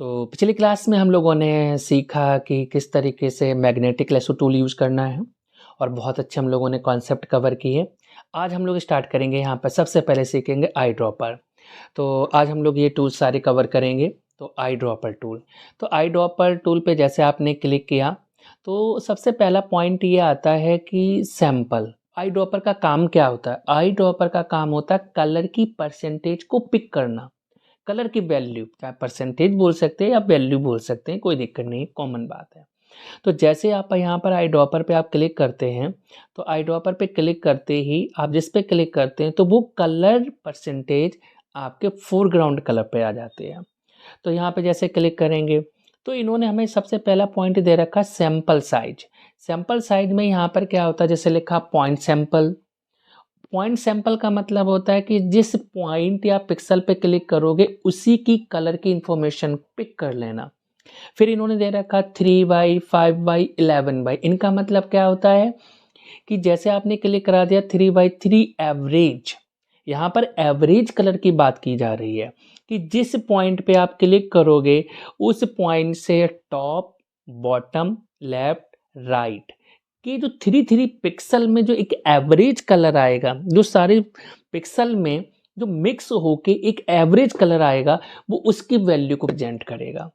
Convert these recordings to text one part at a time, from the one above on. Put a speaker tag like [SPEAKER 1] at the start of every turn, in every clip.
[SPEAKER 1] तो पिछली क्लास में हम लोगों ने सीखा कि किस तरीके से मैग्नेटिक लेसो टूल यूज़ करना है और बहुत अच्छे हम लोगों ने कॉन्सेप्ट कवर किए। आज हम लोग स्टार्ट करेंगे यहाँ पर सबसे पहले सीखेंगे आई ड्रॉपर। तो आज हम लोग ये टूल सारे कवर करेंगे। तो आई ड्रॉपर टूल, तो आई ड्रॉपर टूल पे जैसे आपने क्लिक किया तो सबसे पहला पॉइंट ये आता है कि सैंपल। आई ड्रॉपर का काम क्या होता है? आई ड्रॉपर का काम होता है कलर की परसेंटेज को पिक करना। कलर की वैल्यू, चाहे परसेंटेज बोल सकते हैं या वैल्यू बोल सकते हैं, कोई दिक्कत नहीं, कॉमन बात है। तो जैसे आप यहाँ पर आई ड्रॉपर पे आप क्लिक करते हैं, तो आई ड्रॉपर पे क्लिक करते ही आप जिस पे क्लिक करते हैं तो वो कलर परसेंटेज आपके फोरग्राउंड कलर पे आ जाते हैं। तो यहाँ पे जैसे क्लिक करेंगे तो इन्होंने हमें सबसे पहला पॉइंट दे रखा सैंपल साइज। सैंपल साइज में यहाँ पर क्या होता है, जैसे लिखा पॉइंट सैंपल। पॉइंट सैंपल का मतलब होता है कि जिस पॉइंट या पिक्सल पे क्लिक करोगे उसी की कलर की इंफॉर्मेशन पिक कर लेना। फिर इन्होंने दे रखा 3 बाई 5 बाई 11 बाई। इनका मतलब क्या होता है कि जैसे आपने क्लिक करा दिया 3 बाई 3 एवरेज, यहाँ पर एवरेज कलर की बात की जा रही है कि जिस पॉइंट पे आप क्लिक करोगे उस पॉइंट से टॉप, बॉटम, लेफ्ट, राइट कि जो 3 पिक्सल में जो एक एवरेज कलर आएगा, जो सारे पिक्सल में जो मिक्स होके एक एवरेज कलर आएगा, वो उसकी वैल्यू को प्रेजेंट करेगा।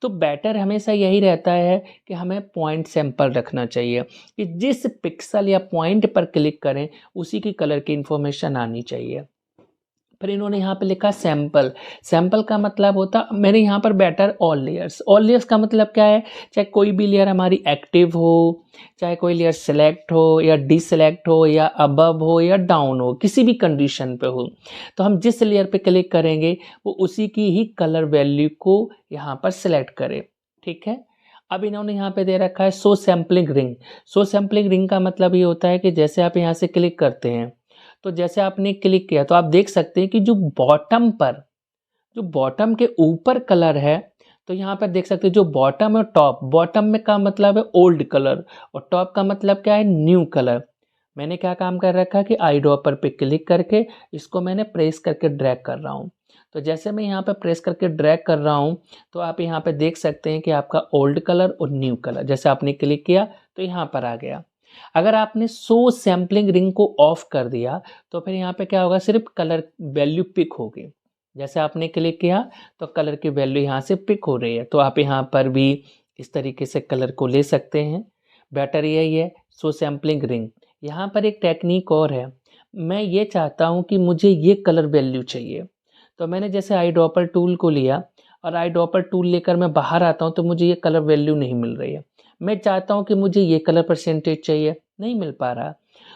[SPEAKER 1] तो बेटर हमेशा यही रहता है कि हमें पॉइंट सैंपल रखना चाहिए कि जिस पिक्सल या पॉइंट पर क्लिक करें उसी की कलर की इंफॉर्मेशन आनी चाहिए। फिर इन्होंने यहाँ पे लिखा सैंपल। सैंपल का मतलब होता, मैंने यहाँ पर better all layers. All layers का मतलब क्या है, चाहे कोई भी लेयर हमारी एक्टिव हो, चाहे कोई लेयर सेलेक्ट हो या डिसेलेक्ट हो या अबव हो या डाउन हो, किसी भी कंडीशन पे हो, तो हम जिस लेयर पे क्लिक करेंगे वो उसी की ही कलर वैल्यू को यहाँ पर सेलेक्ट करें। ठीक है। अब इन्होंने यहाँ पे दे रखा है show sampling ring. Show sampling ring का मतलब ये होता है कि जैसे आप यहाँ से क्लिक करते हैं तो जैसे आपने क्लिक किया तो आप देख सकते हैं कि जो बॉटम पर, जो बॉटम के ऊपर कलर है, तो यहाँ पर देख सकते हैं जो बॉटम और टॉप, बॉटम में का मतलब है ओल्ड कलर और टॉप का मतलब क्या है, न्यू कलर। मैंने क्या काम कर रखा है कि आई ड्रॉपर पे क्लिक करके इसको मैंने प्रेस करके ड्रैग कर रहा हूँ। तो जैसे मैं यहाँ पे प्रेस करके ड्रैग कर रहा हूँ तो आप यहाँ पे देख सकते हैं कि आपका ओल्ड कलर और न्यू कलर, जैसे आपने क्लिक किया तो यहाँ पर आ गया। अगर आपने शो सैम्पलिंग रिंग को ऑफ कर दिया तो फिर यहाँ पे क्या होगा, सिर्फ कलर वैल्यू पिक होगी। जैसे आपने क्लिक किया तो कलर की वैल्यू यहाँ से पिक हो रही है। तो आप यहाँ पर भी इस तरीके से कलर को ले सकते हैं। बेटर यही है शो सैम्पलिंग रिंग। यहाँ पर एक टेक्निक और है, मैं ये चाहता हूँ कि मुझे ये कलर वैल्यू चाहिए, तो मैंने जैसे आई ड्रॉपर टूल को लिया और आई ड्रॉपर टूल लेकर मैं बाहर आता हूँ तो मुझे ये कलर वैल्यू नहीं मिल रही है। मैं चाहता हूँ कि मुझे ये कलर परसेंटेज चाहिए, नहीं मिल पा रहा।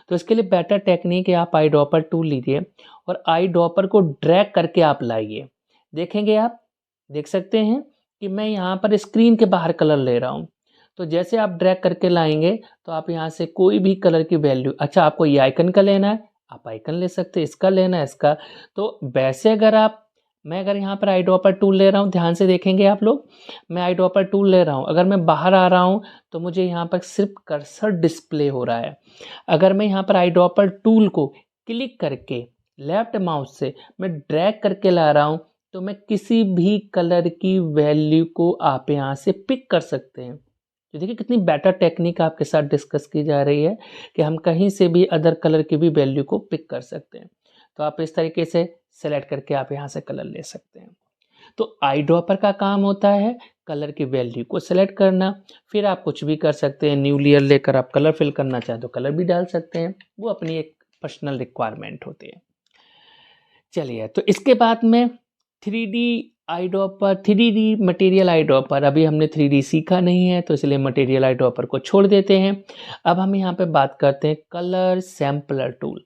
[SPEAKER 1] तो इसके लिए बेटर टेक्निक है, आप आई ड्रॉपर टूल लीजिए और आई ड्रॉपर को ड्रैग करके आप लाइए। देखेंगे आप, देख सकते हैं कि मैं यहाँ पर स्क्रीन के बाहर कलर ले रहा हूँ। तो जैसे आप ड्रैग करके लाएंगे तो आप यहाँ से कोई भी कलर की वैल्यू, अच्छा आपको ये आइकन का लेना है आप आइकन ले सकते हैं, इसका लेना है इसका। तो वैसे अगर आप, मैं अगर यहाँ पर आई ड्रॉपर टूल ले रहा हूँ, ध्यान से देखेंगे आप लोग, मैं आई ड्रॉपर टूल ले रहा हूँ, अगर मैं बाहर आ रहा हूँ तो मुझे यहाँ पर सिर्फ कर्सर डिस्प्ले हो रहा है। अगर मैं यहाँ पर आई ड्रॉपर टूल को क्लिक करके लेफ्ट माउस से मैं ड्रैग करके ला रहा हूँ तो मैं किसी भी कलर की वैल्यू को आप यहाँ से पिक कर सकते हैं। तो देखिए कितनी बेटर टेक्निक आपके साथ डिस्कस की जा रही है कि हम कहीं से भी अदर कलर की भी वैल्यू को पिक कर सकते हैं। तो आप इस तरीके से सेलेक्ट करके आप यहाँ से कलर ले सकते हैं। तो आई ड्रॉपर का काम होता है कलर की वैल्यू को सेलेक्ट करना। फिर आप कुछ भी कर सकते हैं, न्यू लेयर लेकर आप कलर फिल करना चाहें तो कलर भी डाल सकते हैं, वो अपनी एक पर्सनल रिक्वायरमेंट होती है। चलिए, तो इसके बाद में 3D eye dropper, 3D material eye dropper. अभी हमने 3D सीखा नहीं है तो इसलिए मटेरियल आई ड्रॉपर को छोड़ देते हैं। अब हम यहाँ पे बात करते हैं colour sampler tool.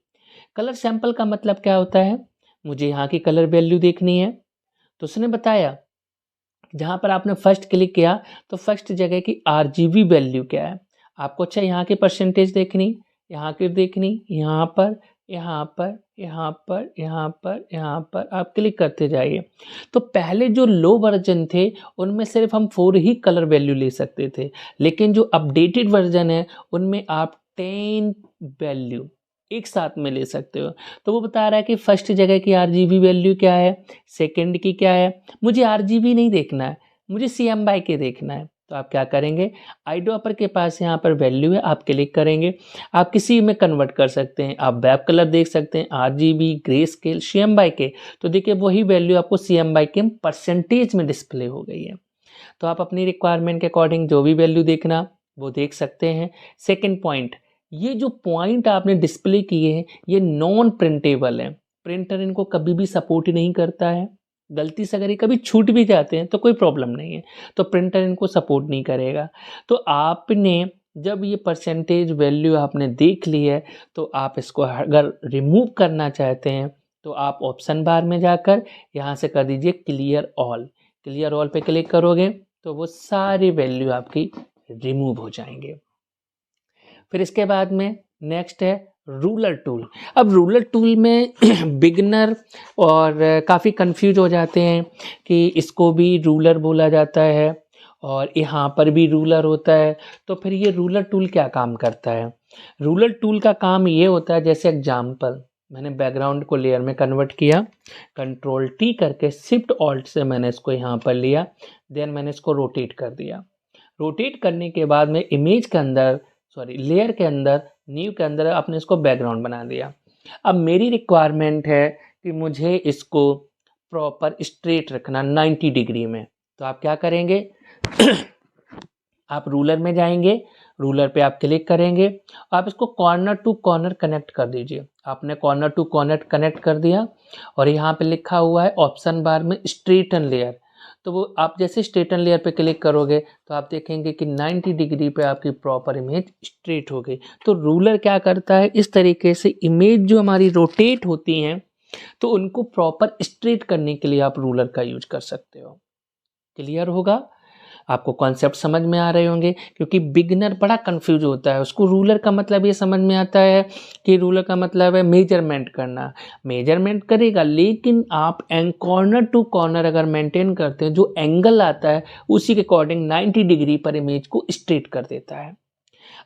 [SPEAKER 1] Colour sample का मतलब क्या होता है, मुझे यहाँ की कलर वैल्यू देखनी है तो उसने बताया जहाँ पर आपने फर्स्ट क्लिक किया तो फर्स्ट जगह की RGB वैल्यू क्या है आपको। अच्छा यहाँ की परसेंटेज देखनी, यहाँ की देखनी, यहाँ पर, यहाँ पर, यहाँ पर, यहाँ पर, यहाँ पर आप क्लिक करते जाइए। तो पहले जो लो वर्जन थे उनमें सिर्फ हम 4 ही कलर वैल्यू ले सकते थे, लेकिन जो अपडेटेड वर्जन है उनमें आप 10 वैल्यू एक साथ में ले सकते हो। तो वो बता रहा है कि फर्स्ट जगह की RGB वैल्यू क्या है, सेकंड की क्या है। मुझे RGB नहीं देखना है, मुझे CM/K देखना है, तो आप क्या करेंगे, आइडो अपर के पास यहाँ पर वैल्यू है, आप क्लिक करेंगे। आप किसी में कन्वर्ट कर सकते हैं, आप वेब कलर देख सकते हैं, RGB, ग्रे स्केल, CM/K। तो देखिए वही वैल्यू आपको CM/K परसेंटेज में डिस्प्ले हो गई है। तो आप अपनी रिक्वायरमेंट के अकॉर्डिंग जो भी वैल्यू देखना वो देख सकते हैं। सेकंड पॉइंट, ये जो पॉइंट आपने डिस्प्ले किए हैं ये नॉन प्रिंटेबल है, प्रिंटर इनको कभी भी सपोर्ट ही नहीं करता है। गलती से अगर ये कभी छूट भी जाते हैं तो कोई प्रॉब्लम नहीं है, तो प्रिंटर इनको सपोर्ट नहीं करेगा। तो आपने जब ये परसेंटेज वैल्यू आपने देख ली है, तो आप इसको अगर रिमूव करना चाहते हैं तो आप ऑप्शन बार में जाकर यहाँ से कर दीजिए क्लियर ऑल। क्लियर ऑल पे क्लिक करोगे तो वो सारी वैल्यू आपकी रिमूव हो जाएंगे। फिर इसके बाद में नेक्स्ट है रूलर टूल। अब रूलर टूल में बिगनर और काफ़ी कंफ्यूज हो जाते हैं कि इसको भी रूलर बोला जाता है और यहाँ पर भी रूलर होता है। तो फिर ये रूलर टूल क्या काम करता है? रूलर टूल का काम ये होता है, जैसे एग्जाम्पल मैंने बैकग्राउंड को लेयर में कन्वर्ट किया, Ctrl+T करके Shift+Alt से मैंने इसको यहाँ पर लिया, देन मैंने इसको रोटेट कर दिया। रोटेट करने के बाद में इमेज के अंदर लेयर के अंदर न्यू के अंदर आपने इसको बैकग्राउंड बना दिया। अब मेरी रिक्वायरमेंट है कि मुझे इसको प्रॉपर स्ट्रेट रखना 90 डिग्री में, तो आप क्या करेंगे आप रूलर में जाएंगे, रूलर पे आप क्लिक करेंगे, आप इसको कॉर्नर टू कॉर्नर कनेक्ट कर दीजिए। आपने कॉर्नर टू कॉर्नर कनेक्ट कर दिया और यहाँ पे लिखा हुआ है ऑप्शन बार में स्ट्रेटन लेयर। तो वो आप जैसे स्ट्रेटन लेयर पे क्लिक करोगे तो आप देखेंगे कि 90 डिग्री पे आपकी प्रॉपर इमेज स्ट्रेट हो गई। तो रूलर क्या करता है, इस तरीके से इमेज जो हमारी रोटेट होती हैं तो उनको प्रॉपर स्ट्रेट करने के लिए आप रूलर का यूज कर सकते हो। क्लियर होगा? आपको कॉन्सेप्ट समझ में आ रहे होंगे, क्योंकि बिगिनर बड़ा कंफ्यूज होता है। उसको रूलर का मतलब ये समझ में आता है कि रूलर का मतलब है मेजरमेंट करना, मेजरमेंट करेगा, लेकिन आप कॉर्नर टू कॉर्नर अगर मेंटेन करते हैं, जो एंगल आता है उसी के अकॉर्डिंग 90 डिग्री पर इमेज को स्ट्रेट कर देता है।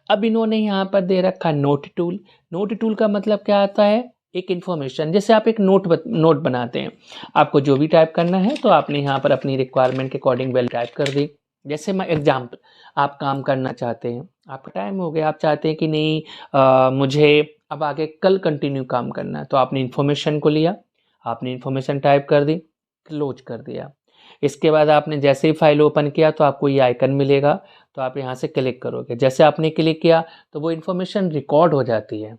[SPEAKER 1] अब इन्होंने यहाँ पर दे रखा नोट टूल। नोट टूल का मतलब क्या आता है, एक इन्फॉर्मेशन, जैसे आप एक नोट बनाते हैं, आपको जो भी टाइप करना है तो आपने यहाँ पर अपनी रिक्वायरमेंट के अकॉर्डिंग वैल्यू टाइप कर दी। जैसे मैं एग्जाम्पल, आप काम करना चाहते हैं, आपका टाइम हो गया, आप चाहते हैं कि नहीं मुझे अब आगे कल कंटिन्यू काम करना है, तो आपने इन्फॉर्मेशन को लिया, आपने इन्फॉर्मेशन टाइप कर दी, क्लोज कर दिया। इसके बाद आपने जैसे ही फाइल ओपन किया तो आपको ये आइकन मिलेगा, तो आप यहाँ से क्लिक करोगे। जैसे आपने क्लिक किया तो वो इन्फॉर्मेशन रिकॉर्ड हो जाती है।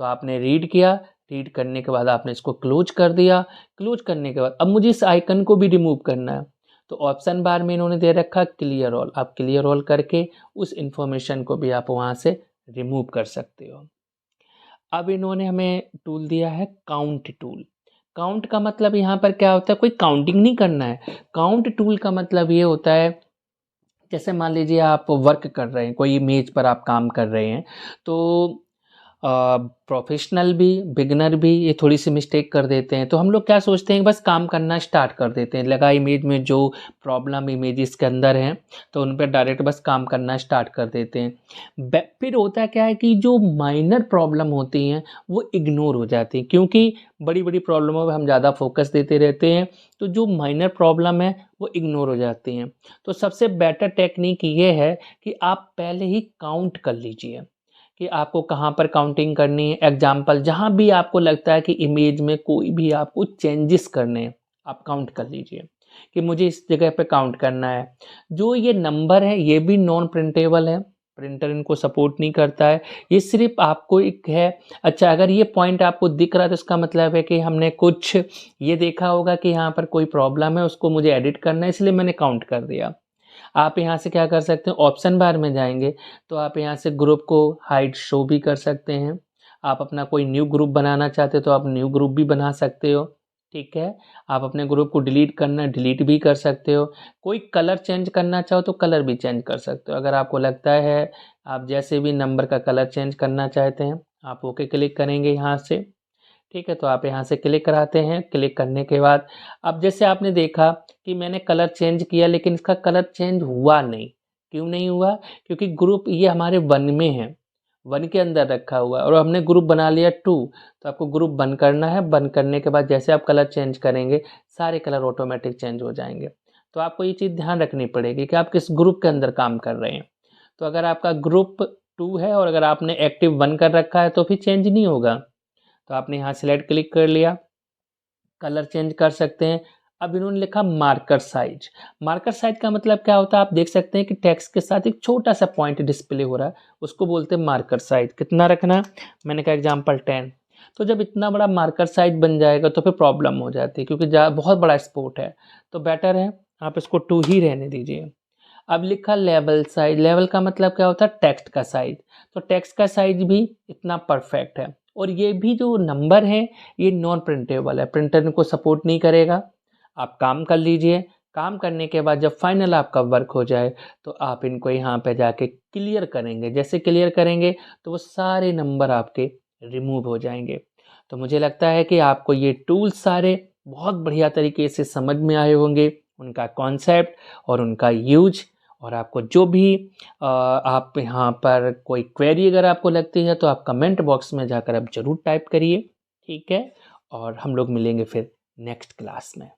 [SPEAKER 1] तो आपने रीड किया, रीड करने के बाद आपने इसको क्लोज कर दिया। क्लोज करने के बाद अब मुझे इस आइकन को भी रिमूव करना है, तो ऑप्शन बार में इन्होंने दे रखा क्लियर ऑल। आप क्लियर ऑल करके उस इन्फॉर्मेशन को भी आप वहाँ से रिमूव कर सकते हो। अब इन्होंने हमें टूल दिया है काउंट टूल। काउंट का मतलब यहाँ पर क्या होता है, कोई काउंटिंग नहीं करना है। काउंट टूल का मतलब ये होता है, जैसे मान लीजिए आप वर्क कर रहे हैं, कोई इमेज पर आप काम कर रहे हैं, तो प्रोफेशनल भी बिगनर भी ये थोड़ी सी मिस्टेक कर देते हैं। तो हम लोग क्या सोचते हैं, बस काम करना स्टार्ट कर देते हैं, लगा इमेज में जो प्रॉब्लम इमेजेस के अंदर हैं तो उन पर डायरेक्ट बस काम करना स्टार्ट कर देते हैं। फिर होता क्या है कि जो माइनर प्रॉब्लम होती हैं वो इग्नोर हो जाती हैं, क्योंकि बड़ी बड़ी प्रॉब्लमों पर हम ज़्यादा फोकस देते रहते हैं, तो जो माइनर प्रॉब्लम है वो इग्नोर हो जाती हैं। तो सबसे बेटर टेक्निक ये है कि आप पहले ही काउंट कर लीजिए कि आपको कहाँ पर काउंटिंग करनी है। एग्जाम्पल, जहाँ भी आपको लगता है कि इमेज में कोई भी आपको चेंजेस करने हैं, आप काउंट कर लीजिए कि मुझे इस जगह पे काउंट करना है। जो ये नंबर है ये भी नॉन प्रिंटेबल है, प्रिंटर इनको सपोर्ट नहीं करता है, ये सिर्फ आपको एक है। अच्छा, अगर ये पॉइंट आपको दिख रहा है तो इसका मतलब है कि हमने कुछ ये देखा होगा कि यहाँ पर कोई प्रॉब्लम है, उसको मुझे एडिट करना है, इसलिए मैंने काउंट कर दिया। आप यहाँ से क्या कर सकते हैं, ऑप्शन बार में जाएंगे तो आप यहाँ से ग्रुप को हाइड शो भी कर सकते हैं। आप अपना कोई न्यू ग्रुप बनाना चाहते हो तो आप न्यू ग्रुप भी बना सकते हो, ठीक है। आप अपने ग्रुप को डिलीट करना डिलीट भी कर सकते हो। कोई कलर चेंज करना चाहो तो कलर भी चेंज कर सकते हो। अगर आपको लगता है आप जैसे भी नंबर का कलर चेंज करना चाहते हैं, आप ओके क्लिक करेंगे यहाँ से, ठीक है। तो आप यहाँ से क्लिक कराते हैं। क्लिक करने के बाद अब जैसे आपने देखा कि मैंने कलर चेंज किया लेकिन इसका कलर चेंज हुआ नहीं। क्यों नहीं हुआ? क्योंकि ग्रुप ये हमारे वन में है, वन के अंदर रखा हुआ है और हमने ग्रुप बना लिया टू। तो आपको ग्रुप बंद करना है। बंद करने के बाद जैसे आप कलर चेंज करेंगे सारे कलर ऑटोमेटिक चेंज हो जाएंगे। तो आपको ये चीज़ ध्यान रखनी पड़ेगी कि आप किस ग्रुप के अंदर काम कर रहे हैं। तो अगर आपका ग्रुप 2 है और अगर आपने एक्टिव 1 कर रखा है तो फिर चेंज नहीं होगा। तो आपने यहाँ सेलेक्ट क्लिक कर लिया, कलर चेंज कर सकते हैं। अब इन्होंने लिखा मार्कर साइज। मार्कर साइज का मतलब क्या होता है, आप देख सकते हैं कि टेक्स्ट के साथ एक छोटा सा पॉइंट डिस्प्ले हो रहा है, उसको बोलते हैं मार्कर साइज। कितना रखना, मैंने कहा एग्जाम्पल 10। तो जब इतना बड़ा मार्कर साइज बन जाएगा तो फिर प्रॉब्लम हो जाती है, क्योंकि बहुत बड़ा स्पोर्ट है। तो बेटर है आप इसको 2 ही रहने दीजिए। अब लिखा लेवल साइज। लेवल का मतलब क्या होता है, टेक्स्ट का साइज। तो टेक्स्ट का साइज भी इतना परफेक्ट है। और ये भी जो नंबर है ये नॉन प्रिंटेबल है, प्रिंटर इनको सपोर्ट नहीं करेगा। आप काम कर लीजिए, काम करने के बाद जब फाइनल आपका वर्क हो जाए तो आप इनको यहाँ पे जाके क्लियर करेंगे। जैसे क्लियर करेंगे तो वो सारे नंबर आपके रिमूव हो जाएंगे। तो मुझे लगता है कि आपको ये टूल्स सारे बहुत बढ़िया तरीके से समझ में आए होंगे, उनका कॉन्सेप्ट और उनका यूज। और आपको जो भी आप यहाँ पर कोई क्वेरी अगर आपको लगती है तो आप कमेंट बॉक्स में जाकर आप ज़रूर टाइप करिए, ठीक है। और हम लोग मिलेंगे फिर नेक्स्ट क्लास में।